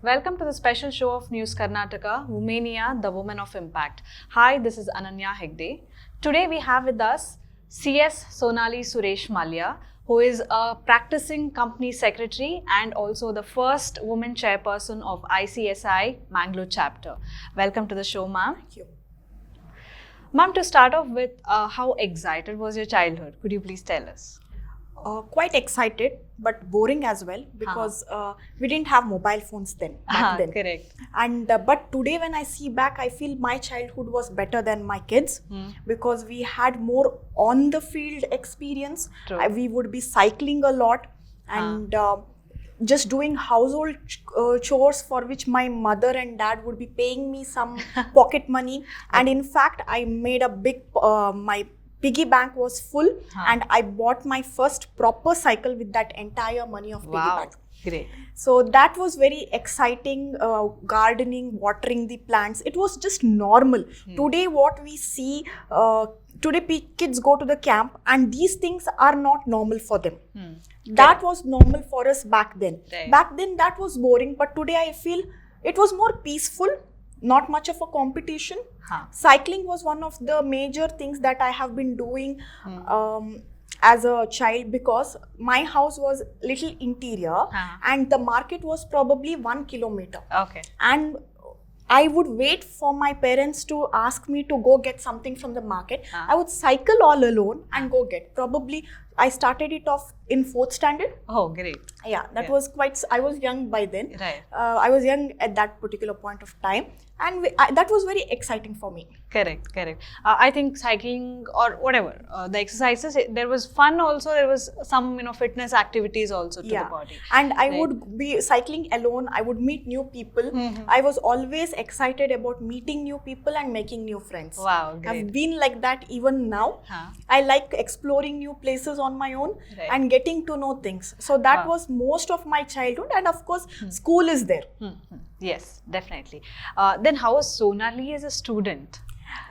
Welcome to the special show of News Karnataka, Womenia, the Woman of Impact. Hi, this is Ananya Hegde. Today we have with us CS Sonali Mallya, who is a practicing company secretary and also the first woman chairperson of ICSI Mangalore chapter. Welcome to the show, ma'am. Thank you. Ma'am, to start off with, how excited was your childhood? Could you please tell us? Quite excited, but boring as well because we didn't have mobile phones then. Back then. Correct. And but today, when I see back, I feel my childhood was better than my kids because we had more on the field experience. We would be cycling a lot and just doing household chores for which my mother and dad would be paying me some pocket money. And in fact, I made a big my piggy bank was full and I bought my first proper cycle with that entire money of piggy bank. Great. So that was very exciting, gardening, watering the plants. It was just normal. Today what we see, today kids go to the camp and these things are not normal for them. That was normal for us back then. Right. Back then that was boring, but today I feel it was more peaceful. Not much of a competition. Cycling was one of the major things that I have been doing as a child because my house was little interior and the market was probably 1 kilometer. Okay. And I would wait for my parents to ask me to go get something from the market. I would cycle all alone and go get. Probably I started it off in 4th standard. Oh, great. Yeah, that was quite, I was young by then. Right. I was young at that particular point of time and that was very exciting for me. Correct. I think cycling or whatever, the exercises, there was fun also, there was some, fitness activities also to the body. And I would be cycling alone, I would meet new people. I was always excited about meeting new people and making new friends. Wow, great. I've been like that even now. I like exploring new places on my own and getting to know things. So that was most of my childhood and of course school is there. Yes, definitely. Then how was Sonali as a student?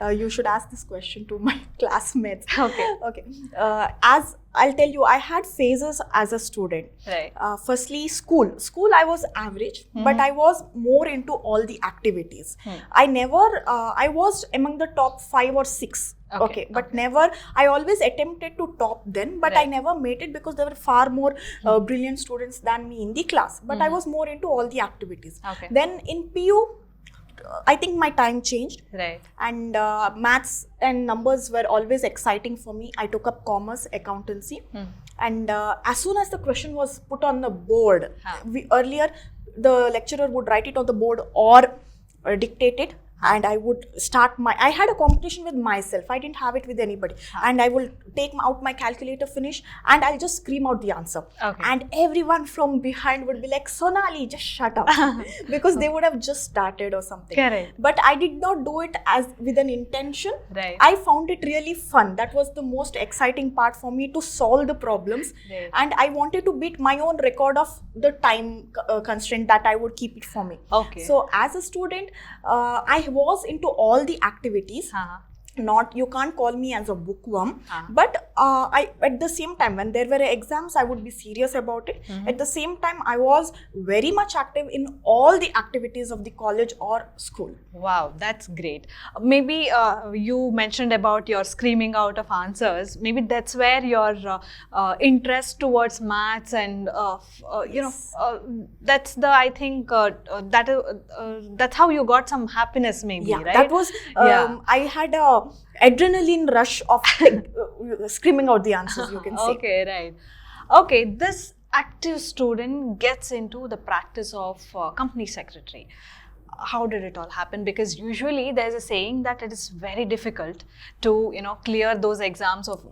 You should ask this question to my classmates. Okay. As I'll tell you, I had phases as a student. Right. Firstly, school. School, I was average, but I was more into all the activities. I was among the top 5 or 6. Okay. But never, I always attempted to top then, but I never made it because there were far more brilliant students than me in the class. But I was more into all the activities. Then in PU, I think my time changed. Right. And maths and numbers were always exciting for me. I took up commerce, accountancy. And as soon as the question was put on the board, earlier the lecturer would write it on the board or dictate it. And I would start I had a competition with myself. I didn't have it with anybody. And I will take out my calculator, finish, and I'll just scream out the answer. And everyone from behind would be like, Sonali, just shut up. Because they would have just started or something. Correct. But I did not do it as with an intention. Right. I found it really fun. That was the most exciting part for me, to solve the problems. Right. And I wanted to beat my own record of the time constraint that I would keep it for me. Okay. So as a student, I was into all the activities. You can't call me as a bookworm, but I at the same time, when there were exams, I would be serious about it. At the same time, I was very much active in all the activities of the college or school. Wow, that's great. Maybe you mentioned about your screaming out of answers. Maybe that's where your interest towards maths and that's the, I think that's how you got some happiness. Maybe right. That was I had a adrenaline rush of screaming out the answers, you can say. Okay, right. Okay, this active student gets into the practice of company secretary. How did it all happen? Because usually there's a saying that it is very difficult to clear those exams of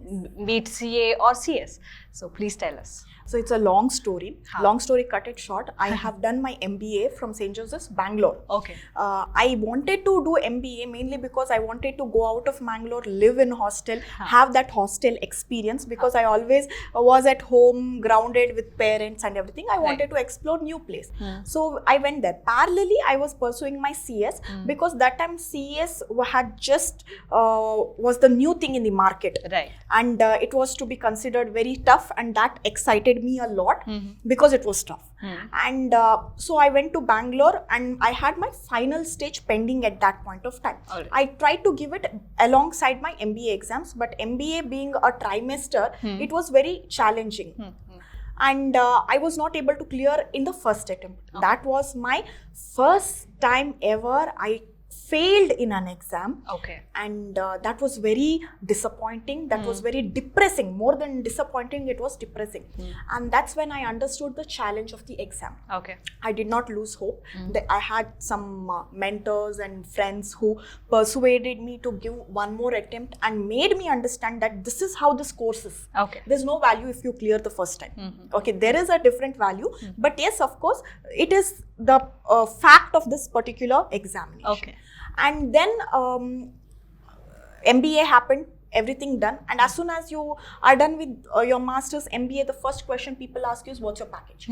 be it CA or CS. So please tell us. So it's a long story. Long story, cut it short. I have done my MBA from St. Joseph's, Bangalore. Okay. I wanted to do MBA mainly because I wanted to go out of Bangalore, live in hostel, have that hostel experience because I always was at home, grounded with parents and everything. I wanted to explore new place. So I went there. Parallelly, I was pursuing pursuing my CS because that time CS had just was the new thing in the market. Right. And it was to be considered very tough, and that excited me a lot because it was tough. And so I went to Bangalore, and I had my final stage pending at that point of time. Alright. I tried to give it alongside my MBA exams, but MBA being a trimester, it was very challenging. And I was not able to clear in the first attempt. That was my first time ever I failed in an exam. Okay. And that was very disappointing. That was very depressing. More than disappointing, it was depressing. And that's when I understood the challenge of the exam. Okay. I did not lose hope. I had some mentors and friends who persuaded me to give one more attempt and made me understand that this is how this course is. Okay. There's no value if you clear the first time. Okay, there is a different value, but yes, of course, it is the fact of this particular examination. Okay. And then MBA happened, everything done. And as soon as you are done with your master's MBA, the first question people ask you is, what's your package?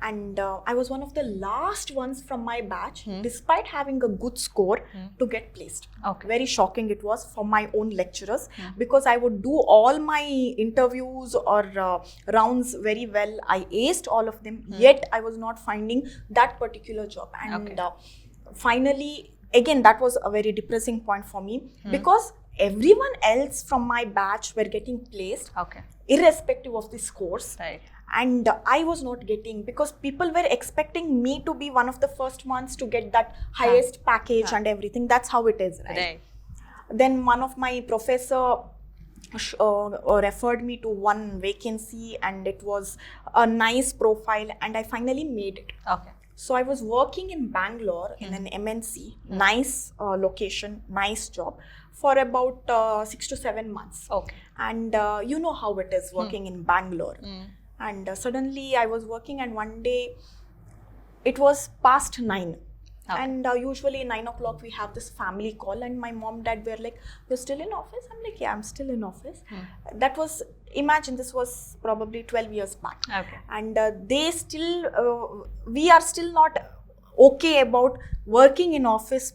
And I was one of the last ones from my batch, despite having a good score, to get placed. Okay. Very shocking it was for my own lecturers, because I would do all my interviews or rounds very well. I aced all of them, yet I was not finding that particular job. And finally, again, that was a very depressing point for me, because everyone else from my batch were getting placed, irrespective of the scores. Right. And I was not getting, because people were expecting me to be one of the first ones to get that highest package and everything. That's how it is, right? Then one of my professor referred me to one vacancy, and it was a nice profile, and I finally made it. Okay. So I was working in Bangalore in an MNC, nice location, nice job, for about 6 to 7 months. Okay. And you know how it is working in Bangalore. And suddenly I was working, and one day it was past 9. And usually 9 o'clock we have this family call, and my mom, dad were like, "You're still in office?" I'm like, "Yeah, I'm still in office." That was, imagine, this was probably 12 years back. Okay. And they still, we are still not okay about working in office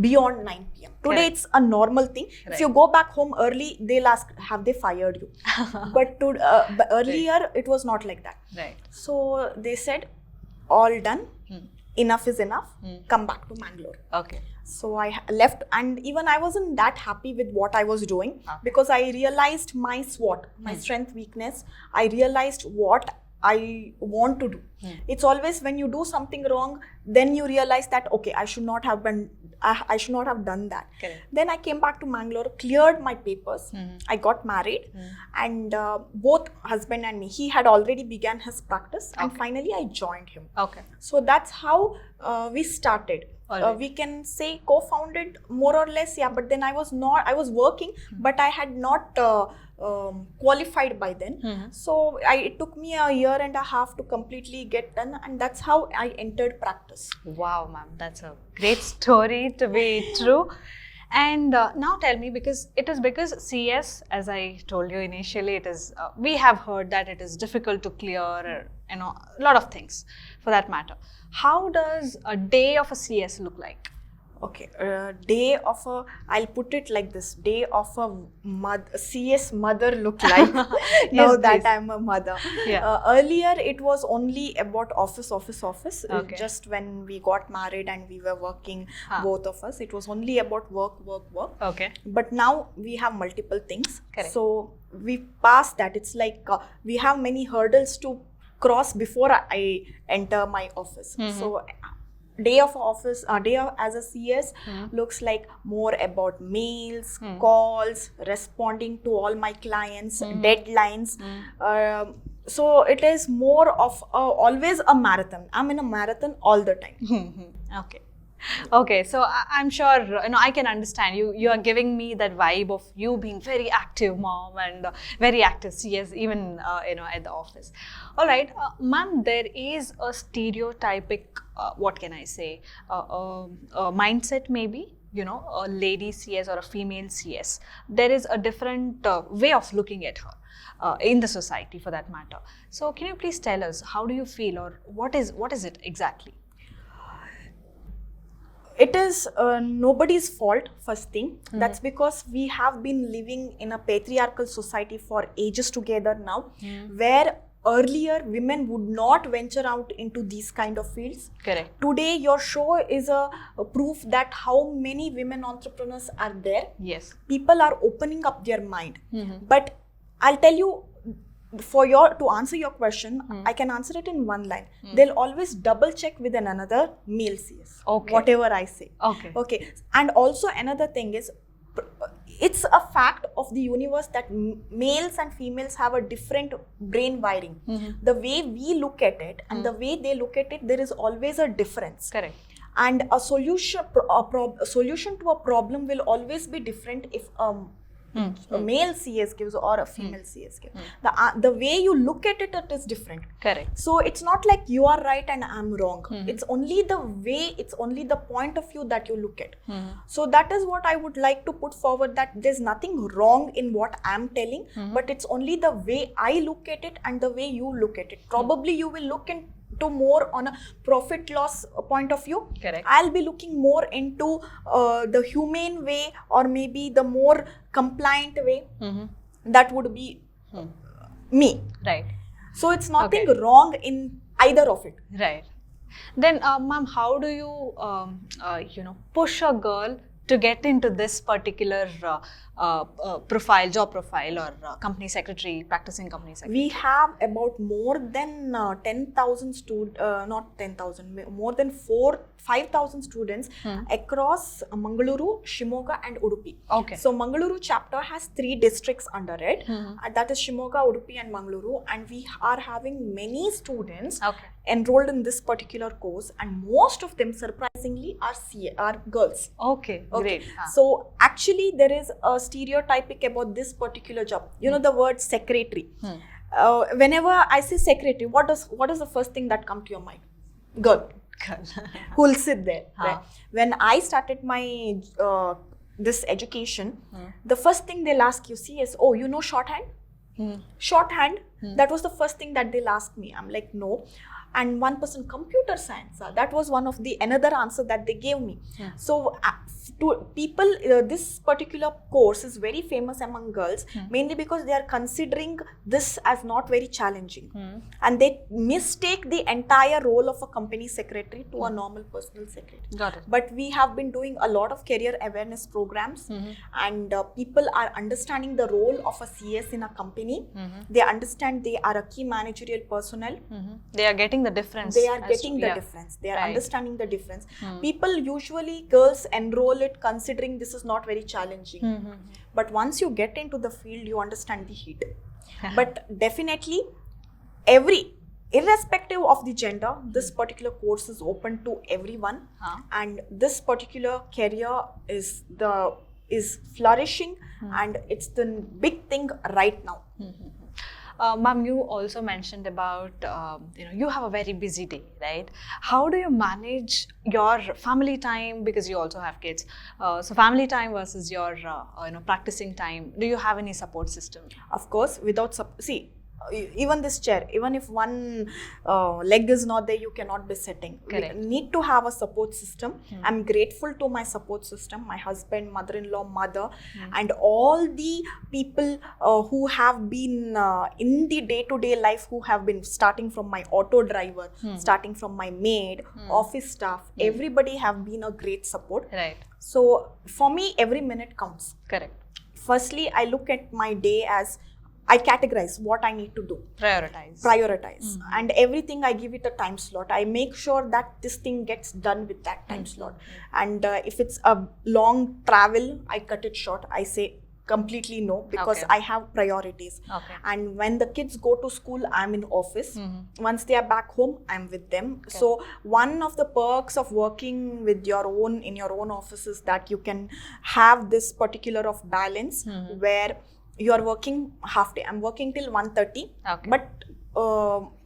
beyond 9 p.m. Today it's a normal thing. Right. If you go back home early, they'll ask, have they fired you? But earlier it was not like that. Right. So they said, all done, enough is enough, come back to Mangalore. Okay. So I left, and even I wasn't that happy with what I was doing, because I realized my SWOT, my strength, weakness. I realized what I want to do. It's always when you do something wrong, then you realize that, okay, I should not have done that. Correct. Then I came back to Mangalore, cleared my papers. I got married, and both husband and me, he had already began his practice, and finally I joined him. Okay. So that's how we started. Alright. We can say co-founded more or less, yeah, but then I was working, but I had not qualified by then. So it took me a year and a half to completely get done, and that's how I entered practice. Wow, ma'am, that's a great story to be true. And now tell me, because CS, as I told you initially, it is, we have heard that it is difficult to clear, a lot of things for that matter. How does a day of a CS look like? Okay, day of a, I'll put it like this, day of a CS mother look like. Now that I'm a mother. Yeah. Earlier it was only about office. Okay. Just when we got married and we were working, both of us, it was only about work. Okay. But now we have multiple things. Correct. So we passed that. It's like we have many hurdles to cross before I enter my office. So day of office, as a CS looks like more about mails, calls, responding to all my clients, deadlines. So it is more of always a marathon. I'm in a marathon all the time. Okay. Okay, so I'm sure, I can understand you. You are giving me that vibe of you being very active mom and very active CS, even, at the office. All right, ma'am, there is a stereotypic, what can I say, a mindset maybe, a lady CS or a female CS. There is a different way of looking at her in the society for that matter. So can you please tell us, how do you feel, or what is it exactly? It is nobody's fault, first thing. That's because we have been living in a patriarchal society for ages together now, where earlier women would not venture out into these kind of fields. Correct. Today your show is a proof that how many women entrepreneurs are there. Yes. People are opening up their mind. But I'll tell you, to answer your question, I can answer it in one line. They'll always double check with another male CS. Okay. Whatever I say. Okay. And also another thing is, it's a fact of the universe that males and females have a different brain wiring. The way we look at it and the way they look at it, there is always a difference. Correct. And a solution to a problem will always be different if a male CS gives or a female CS gives. The way you look at it, it is different. Correct. So it's not like you are right and I'm wrong. It's only the way, it's only the point of view that you look at. So that is what I would like to put forward, that there's nothing wrong in what I'm telling, but it's only the way I look at it and the way you look at it. Probably you will look into more on a profit loss point of view. Correct. I'll be looking more into the humane way, or maybe the more compliant way. That would be me. Right. So it's nothing wrong in either of it. Right. Then, ma'am, how do you, push a girl to get into this particular profile, job profile, or company secretary, practicing company secretary? We have about more than 10,000 students, not 10,000, more than 5,000 students across Mangaluru, Shimoga and Udupi. Okay. So Mangaluru chapter has 3 districts under it. That is Shimoga, Udupi and Mangaluru, and we are having many students enrolled in this particular course, and most of them surprisingly are girls. Okay. Great. So actually there is a stereotypic about this particular job. You know the word secretary. Whenever I say secretary, what is the first thing that comes to your mind? Girl. Who will sit there. Right? When I started my this education, the first thing they'll ask you, is, oh, you know shorthand? Shorthand, that was the first thing that they'll ask me. I'm like, no. And one person, computer science, that was one of the another answer that they gave me. So to people, this particular course is very famous among girls, mainly because they are considering this as not very challenging, and they mistake the entire role of a company secretary to a normal personal secretary. Got it. But we have been doing a lot of career awareness programs, and people are understanding the role of a CS in a company. They understand they are a key managerial personnel. They are getting the difference. They are getting the difference. They are understanding the difference. People usually, girls enroll it considering this is not very challenging. But once you get into the field, you understand the heat. But definitely, irrespective of the gender, this particular course is open to everyone, and this particular career is flourishing, and it's the big thing right now. Ma'am, you also mentioned about, you have a very busy day, right? How do you manage your family time, because you also have kids? So family time versus your, practicing time. Do you have any support system? Of course, even this chair, even if one leg is not there, you cannot be sitting. Correct. We need to have a support system. I'm grateful to my support system, my husband, mother-in-law, mother, and all the people who have been in the day-to-day life, who have been starting from my auto driver, starting from my maid, office staff, everybody have been a great support. Right. So for me, every minute counts. Correct. Firstly, I look at my day as I categorize what I need to do. Prioritize. And everything I give it a time slot. I make sure that this thing gets done with that time slot. And if it's a long travel, I cut it short. I say completely no, because I have priorities. And when the kids go to school, I'm in office. Once they are back home, I'm with them. So one of the perks of working with in your own office is that you can have this particular of balance where you are working half day. I'm working till 1:30, but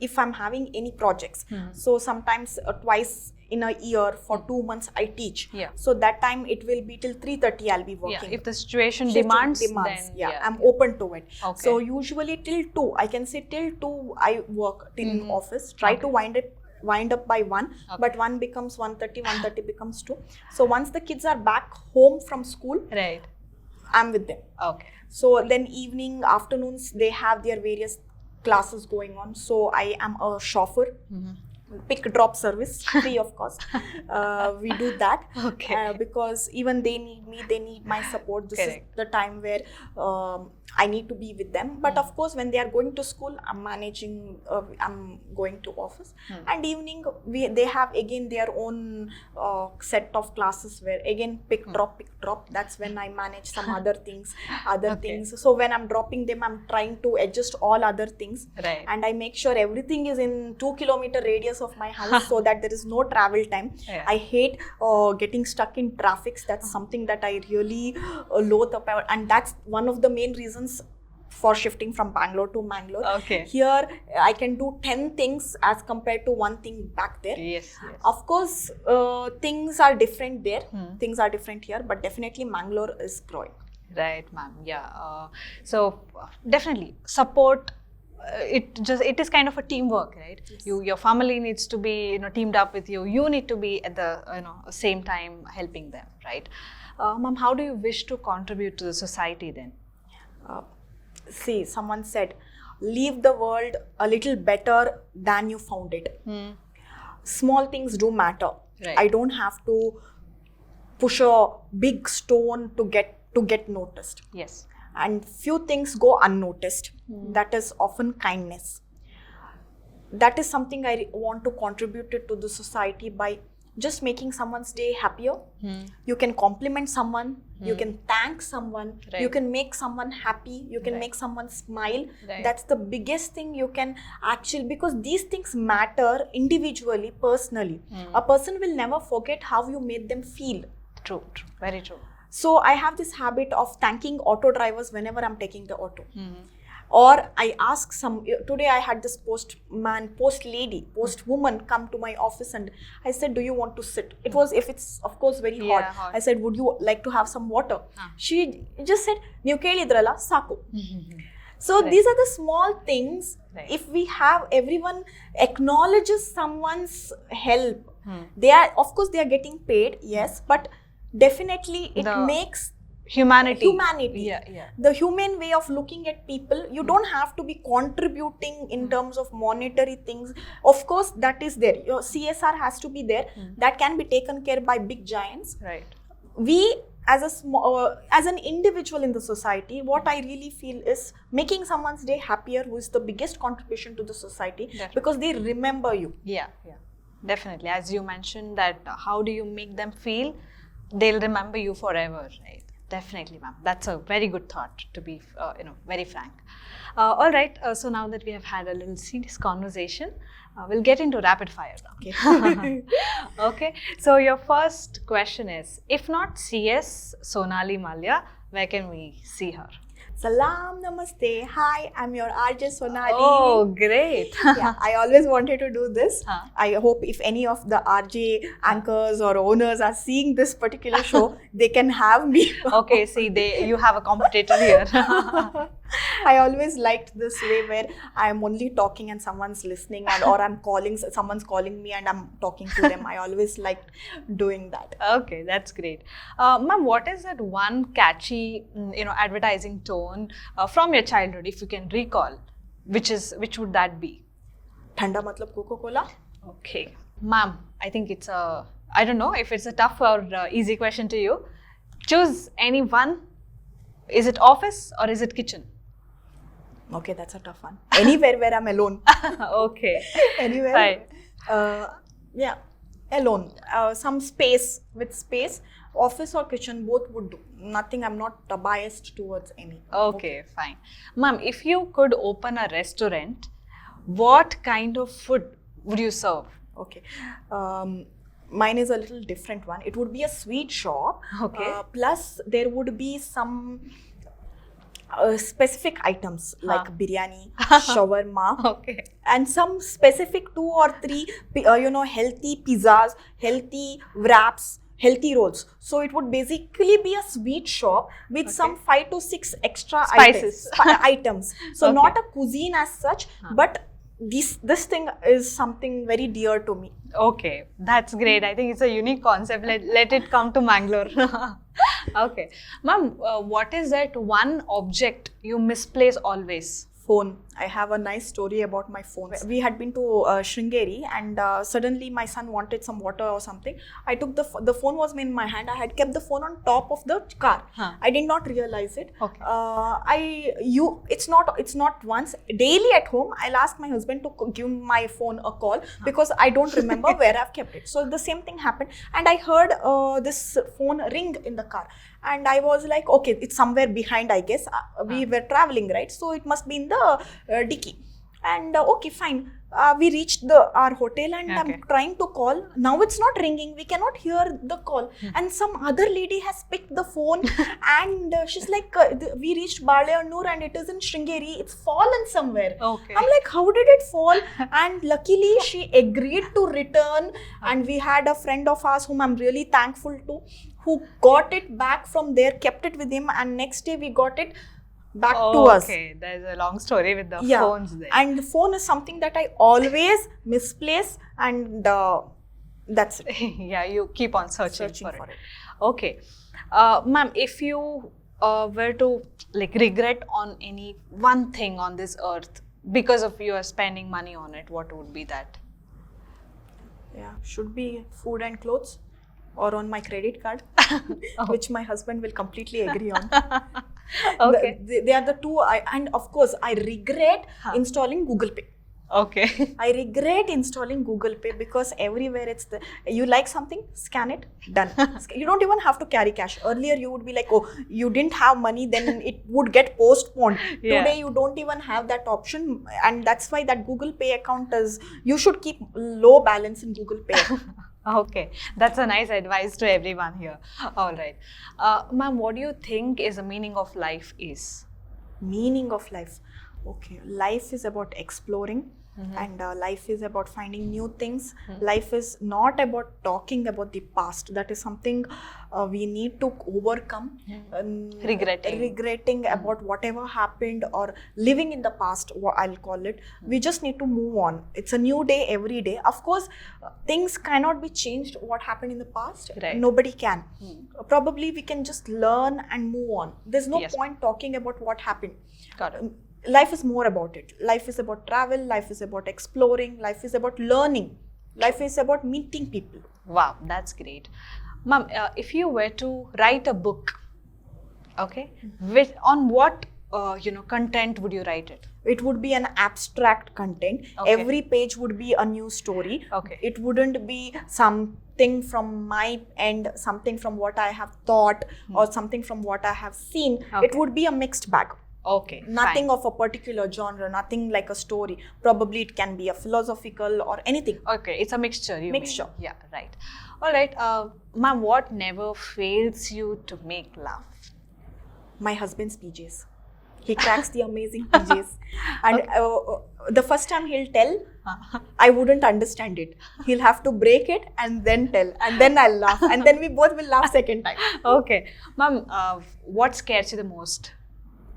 if I'm having any projects, so sometimes twice in a year for 2 months I teach. So that time it will be till 3:30 I'll be working. If the situation demands, then I'm open to it. So usually till 2, I can say till 2 I work till in office, try to wind it wind up by 1, Okay. but 1 becomes 1:30, 1:30 becomes 2. So once the kids are back home from school, Right. I'm with them. Okay. So then evening, afternoons, they have their various classes going on. So I am a chauffeur. Pick drop service, free of cost. We do that. Okay. Because even they need me, they need my support. This Correct. is the time where I need to be with them. But of course, when they are going to school, I'm managing, I'm going to office. And evening, they have again their own set of classes where again pick drop. That's when I manage some other things, things. So when I'm dropping them, I'm trying to adjust all other things. Right. And I make sure everything is in 2-kilometer radius of my house so that there is no travel time. Yeah. I hate getting stuck in traffic. That's something that I really loathe about, and that's one of the main reasons for shifting from Bangalore to Mangalore. Okay. Here I can do 10 things as compared to one thing back there. Yes. Of course, things are different there. Things are different here, but definitely Mangalore is growing. Right, ma'am. Yeah. So definitely support. It is kind of a teamwork, right? Yes. Your family needs to be teamed up with you. You need to be at the same time helping them, right? Ma'am, how do you wish to contribute to the society then? See, someone said, leave the world a little better than you found it. Small things do matter. Right. I don't have to push a big stone to get noticed. Yes. And few things go unnoticed. That is often kindness. That is something I want to contribute to the society by just making someone's day happier. You can compliment someone, you can thank someone, Right. you can make someone happy, you can Right. make someone smile. Right. That's the biggest thing you can actually, because these things matter individually, personally. A person will never forget how you made them feel. True. Very true. So I have this habit of thanking auto drivers whenever I'm taking the auto. Or I ask today I had this post woman come to my office, and I said, do you want to sit? It was, if it's of course very hot. hot. I said, would you like to have some water? She just said, "Neevu kelidralla saku." So Right. these are the small things. Right. If we have everyone acknowledges someone's help, they are, of course, they are getting paid, yes, but definitely it makes Humanity. Yeah. the human way of looking at people. You don't have to be contributing in terms of monetary things. Of course, that is there. Your CSR has to be there. That can be taken care by big giants. Right. We, as an individual in the society, what I really feel is making someone's day happier, who is the biggest contribution to the society. Definitely. Because they remember you. Yeah. Definitely. As you mentioned that, how do you make them feel? They'll remember you forever, right? Definitely, ma'am. That's a very good thought, to be, very frank. All right. So now that we have had a little serious conversation, we'll get into rapid fire now. Okay. Okay. So your first question is, if not CS Sonali Mallya, where can we see her? Salam, namaste. Hi, I'm your RJ Sonali. Oh, great. Yeah, I always wanted to do this. Huh. I hope if any of the RJ anchors or owners are seeing this particular show, they can have me. Okay, see, you have a competitor here. I always liked this way where I'm only talking and someone's listening, or someone's calling me and I'm talking to them. I always liked doing that. Okay, that's great. Ma'am, what is that one catchy, advertising tone from your childhood, if you can recall? Which would that be? Thanda matlab Coca-Cola? Okay. Ma'am, I think I don't know if it's a tough or easy question to you. Choose any one. Is it office or is it kitchen? Okay, that's a tough one. Anywhere where I'm alone. Okay. Anywhere. Fine. Yeah, alone. Some space. With space, office or kitchen, both would do. Nothing, I'm not biased towards any. Okay, fine. Ma'am, if you could open a restaurant, what kind of food would you serve? Okay. Mine is a little different one. It would be a sweet shop. Okay. Plus, there would be some specific items like biryani, shawarma, Okay. and some specific 2 or 3, healthy pizzas, healthy wraps, healthy rolls. So it would basically be a sweet shop with some 5 to 6 extra Spices. items. So Okay. not a cuisine as such, but this thing is something very dear to me. Okay, that's great. I think it's a unique concept. Let it come to Mangalore. Okay. Ma'am, what is that one object you misplace always? Phone. I have a nice story about my phone. We had been to Sringeri, and suddenly my son wanted some water or something. I took the phone was in my hand. I had kept the phone on top of the car. I did not realize it. Okay. It's not once daily at home. I'll ask my husband to give my phone a call because I don't remember where I've kept it. So the same thing happened, and I heard this phone ring in the car. And I was like, okay, it's somewhere behind, I guess. We were traveling, right? So it must be in the dicky. And okay, fine. We reached our hotel, and I'm trying to call. Now it's not ringing. We cannot hear the call. And some other lady has picked the phone and she's like, we reached Baleannur and it is in Sringeri. It's fallen somewhere. Okay. I'm like, how did it fall? And luckily she agreed to return. And we had a friend of ours whom I'm really thankful to, who got it back from there, kept it with him, and next day we got it back to us. Okay, there's a long story with the phones there. And the phone is something that I always misplace, and that's it. Yeah, you keep on searching for it. Okay. Ma'am, if you were to regret on any one thing on this earth because of you are spending money on it, what would be that? Yeah, should be food and clothes, or on my credit card, which my husband will completely agree on. Okay. They are the two. And of course, I regret installing Google Pay. Okay. I regret installing Google Pay because everywhere it's you like something, scan it, done. You don't even have to carry cash. Earlier you would be like, oh, you didn't have money, then it would get postponed. Yeah. Today you don't even have that option, and that's why that Google Pay account you should keep low balance in Google Pay. Okay, that's a nice advice to everyone here. All right. Ma'am, what do you think is the meaning of life is? Meaning of life. Okay, life is about exploring. And life is about finding new things. Life is not about talking about the past. That is something we need to overcome. Regretting about whatever happened, or living in the past, what I'll call it. We just need to move on. It's a new day every day. Of course, things cannot be changed what happened in the past. Right. Nobody can. Probably we can just learn and move on. There's no point talking about what happened. Got it. Life is more about it. Life is about travel. Life is about exploring. Life is about learning. Life is about meeting people. Wow, that's great. Ma'am, if you were to write a book, okay, on what content would you write it? It would be an abstract content. Okay. Every page would be a new story. Okay. It wouldn't be something from my end, something from what I have thought, or something from what I have seen. Okay. It would be a mixed bag. Okay. Nothing fine. of a particular genre, nothing like a story. Probably it can be a philosophical or anything. Okay, it's a mixture. Mixture. Mean. Yeah, right. All right. Ma'am, what never fails you to make laugh? My husband's PJs. He cracks the amazing PJs. And the first time he'll tell, I wouldn't understand it. He'll have to break it and then tell. And then I'll laugh. And then we both will laugh second time. Okay. Ma'am, what scares you the most?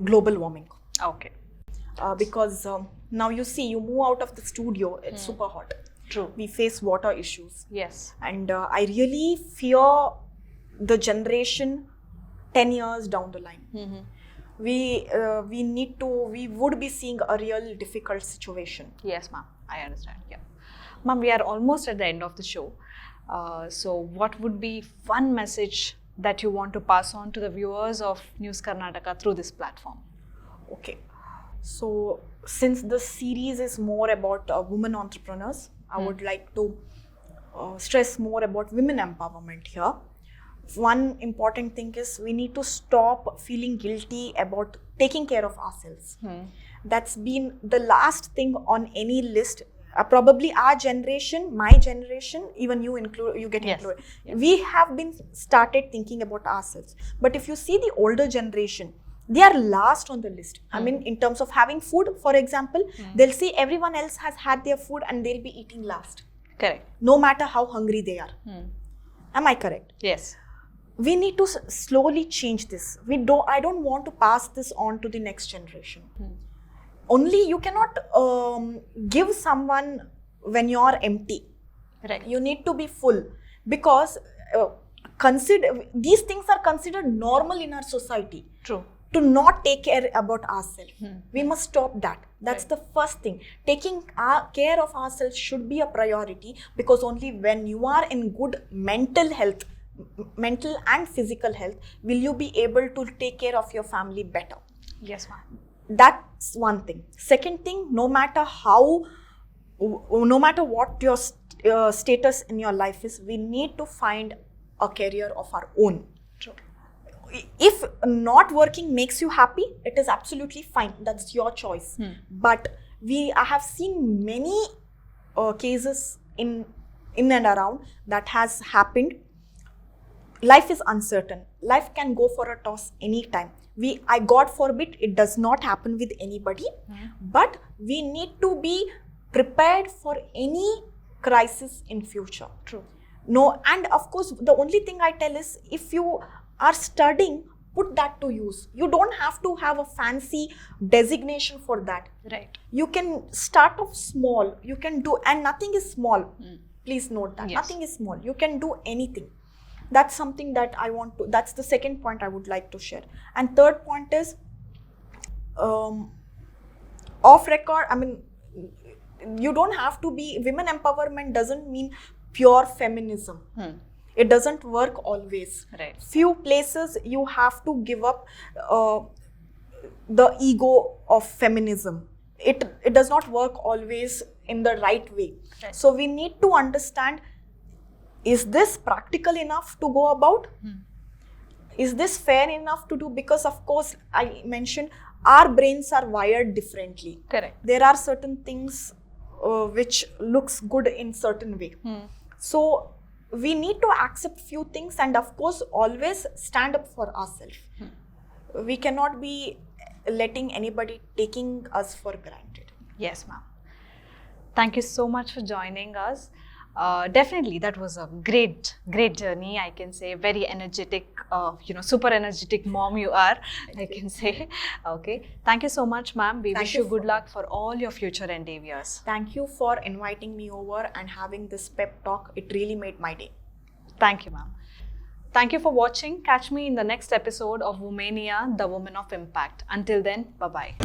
Global warming. Okay. Because now you see, you move out of the studio, it's super hot. True. We face water issues. Yes. And I really fear the generation 10 years down the line. We would be seeing a real difficult situation. Yes, ma'am. I understand. Yeah. Ma'am, we are almost at the end of the show. So what would be one message that you want to pass on to the viewers of News Karnataka through this platform? Okay. So since the series is more about women entrepreneurs, I would like to stress more about women empowerment here. One important thing is we need to stop feeling guilty about taking care of ourselves. That's been the last thing on any list. Probably our generation, my generation, even you get included. Yes. We have been started thinking about ourselves. But if you see the older generation, they are last on the list. I mean, in terms of having food, for example, they'll see everyone else has had their food and they'll be eating last. Correct. No matter how hungry they are. Am I correct? Yes. We need to slowly change this. I don't want to pass this on to the next generation. only you cannot give someone when you are empty. Right. You need to be full, because consider these things are considered normal in our society. True. To not take care about ourselves. We must stop that. That's the first thing. Taking care of ourselves should be a priority, because only when you are in good mental health, mental and physical health, will you be able to take care of your family better. Yes, ma'am. That's one thing. Second thing, no matter what your status in your life is, we need to find a career of our own. True. If not working makes you happy, it is absolutely fine. That's your choice. But I have seen many cases in and around that has happened. Life is uncertain. Life can go for a toss anytime. God forbid it does not happen with anybody, but we need to be prepared for any crisis in future. True. No, and of course, the only thing I tell is, if you are studying, put that to use. You don't have to have a fancy designation for that. Right. You can start off small. You can do, and nothing is small. Please note that. Yes. Nothing is small. You can do anything. That's something that I want to, that's the second point I would like to share. And third point is, off record, I mean, you don't have to be, women empowerment doesn't mean pure feminism. It doesn't work always. Right. Few places you have to give up the ego of feminism. It does not work always in the right way. Right. So we need to understand, is this practical enough to go about? Is this fair enough to do? Because of course, I mentioned, our brains are wired differently. Correct. There are certain things which looks good in certain way. So we need to accept few things, and of course always stand up for ourselves. We cannot be letting anybody taking us for granted. Yes, ma'am. Thank you so much for joining us. Definitely, that was a great journey, I can say. Very energetic, super energetic mom you are, I can say. Okay. Thank you so much, ma'am. We wish you good luck for all your future endeavors. Thank you for inviting me over and having this pep talk. It really made my day. Thank you, ma'am. Thank you for watching. Catch me in the next episode of Womenia, the Woman of Impact. Until then, bye-bye.